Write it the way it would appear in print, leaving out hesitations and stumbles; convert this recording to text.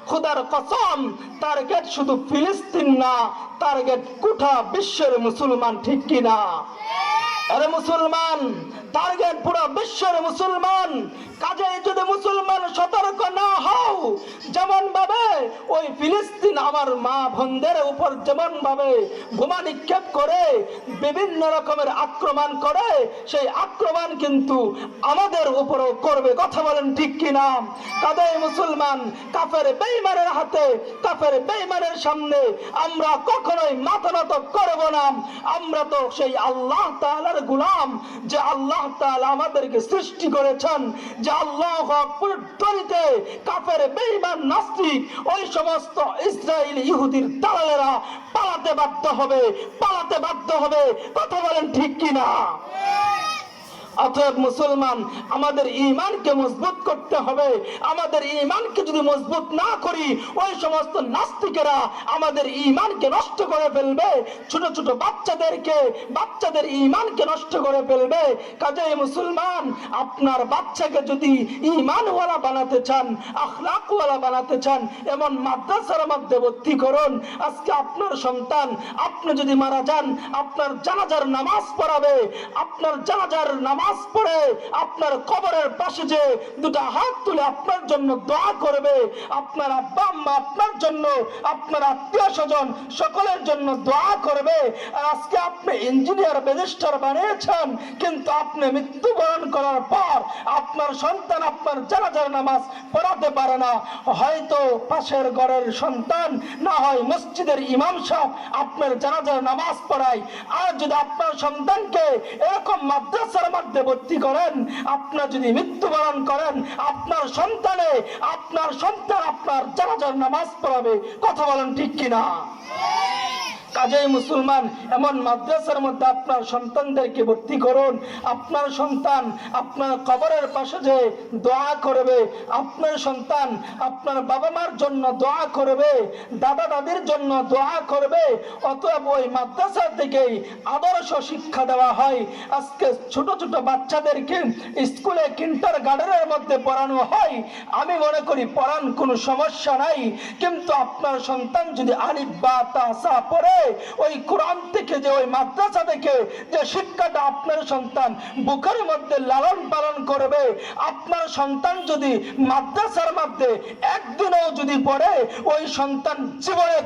খোদার কসম, টার্গেট শুধু ফিলিস্তিন না, টার্গেট গোটা বিশ্বের মুসলমান, ঠিক কিনা? আরে মুসলমান, টার্গেট পুরো বিশ্বের মুসলমান। কাজেই যদি মুসলমান সতর্ক না হও, যেমন ভাবে ওই ফিলিস্তিন আমার মা বোনদের উপর যেমন ভাবে বোমা নিক্ষেপ করে বিভিন্ন রকমের আক্রমণ করে, সেই আক্রমণ কিন্তু আমাদের উপরও করবে। কথা বলেন ঠিক কিনা? কাজেই মুসলমান কাফের বেঈমানের হাতে, কাফের বেঈমানের সামনে আমরা কখনোই মাথা নত করব না। আমরা তো সেই আল্লাহ তাআলার গোলাম, যে আল্লাহ তাআলা আমাদেরকে সৃষ্টি করেছেন, যে আল্লাহু আকবার তরিতে কাফের বেঈমান নাস্তিক ওই সমস্ত ইসরায়েলি ইহুদির দালালেরা পালাতে বাধ্য হবে, পালাতে বাধ্য হবে। কথা বলেন ঠিক কিনা? অতএব মুসলমান, আমাদের ঈমানকে মজবুত করতে হবে। আমাদের ঈমানকে যদি মজবুত না করি, ওই সমস্ত নাস্তিকেরা আমাদের ঈমানকে নষ্ট করে ফেলবে, ছোট ছোট বাচ্চাদের ঈমানকে নষ্ট করে ফেলবে। কাজেই মুসলমান, আপনার বাচ্চাকে যদি ঈমানওয়ালা বানাতে চান, আখলাকওয়ালা বানাতে চান, এমন মাদ্রাসার মধ্যে ভর্তি করুন। আজকে আপনার সন্তান, আপনি যদি মারা যান, আপনার জানাজার নামাজ পড়াবে, আপনার জানাজার নামাজ পড়ে আপনার কবরের পাশে যে দুটো হাত তুলে আপনার জন্য দোয়া করবে, আপনার আব্বা আম্মা আপনার জন্য, আপনার আত্মীয় স্বজন সকলের জন্য দোয়া করবে। আর আজকে আপনি ইঞ্জিনিয়ার ব্যারিস্টার বানিয়েছেন, কিন্তু আপনি মৃত্যুবরণ করার পর আপনার সন্তান আপনার জানাজার নামাজ পড়াতে পারে না। হয়তো পাশের ঘরের সন্তান, না হয় মসজিদের ইমাম সাহেব আপনার জানাজার নামাজ পড়ায়। আর যদি আপনার সন্তানকে এরকম মাদ্রাসার মধ্যে ভর্তি করেন, আপনার যদি মৃত্যুবরণ করেন, আপনার সন্তান আপনার জানাজার নামাজ পড়াবে। কথা বলেন ঠিক কিনা? কাজেই মুসলমান, এমন মাদ্রাসার মধ্যে আপনার সন্তানদেরকে ভর্তি করুন। আপনার সন্তান আপনার কবরের পাশে যে দোয়া করবে, আপনার সন্তান আপনার বাবা মার জন্য দোয়া করবে, দাদা দাদির জন্য দোয়া করবে। অতএব ওই মাদ্রাসা থেকেই আদর্শ শিক্ষা দেওয়া হয়। আজকে ছোট ছোট বাচ্চাদেরকে স্কুলে কিন্ডারগার্টেনের মধ্যে পড়ানো হয়। আমি মনে করি পড়ান কোনো সমস্যা নাই, কিন্তু আপনার সন্তান যদি আলিফ বা তা সা পড়ে, ওই কোরআন থেকে যে ওই মাদ্রাসা থেকে যে শিক্ষাটা আপনার সন্তান বুকের মধ্যে লালন পালন করবে, আপনার সন্তান যদি মাদ্রাসার মধ্যে একদিনও যদি পড়ে, ওই সন্তান জীবনে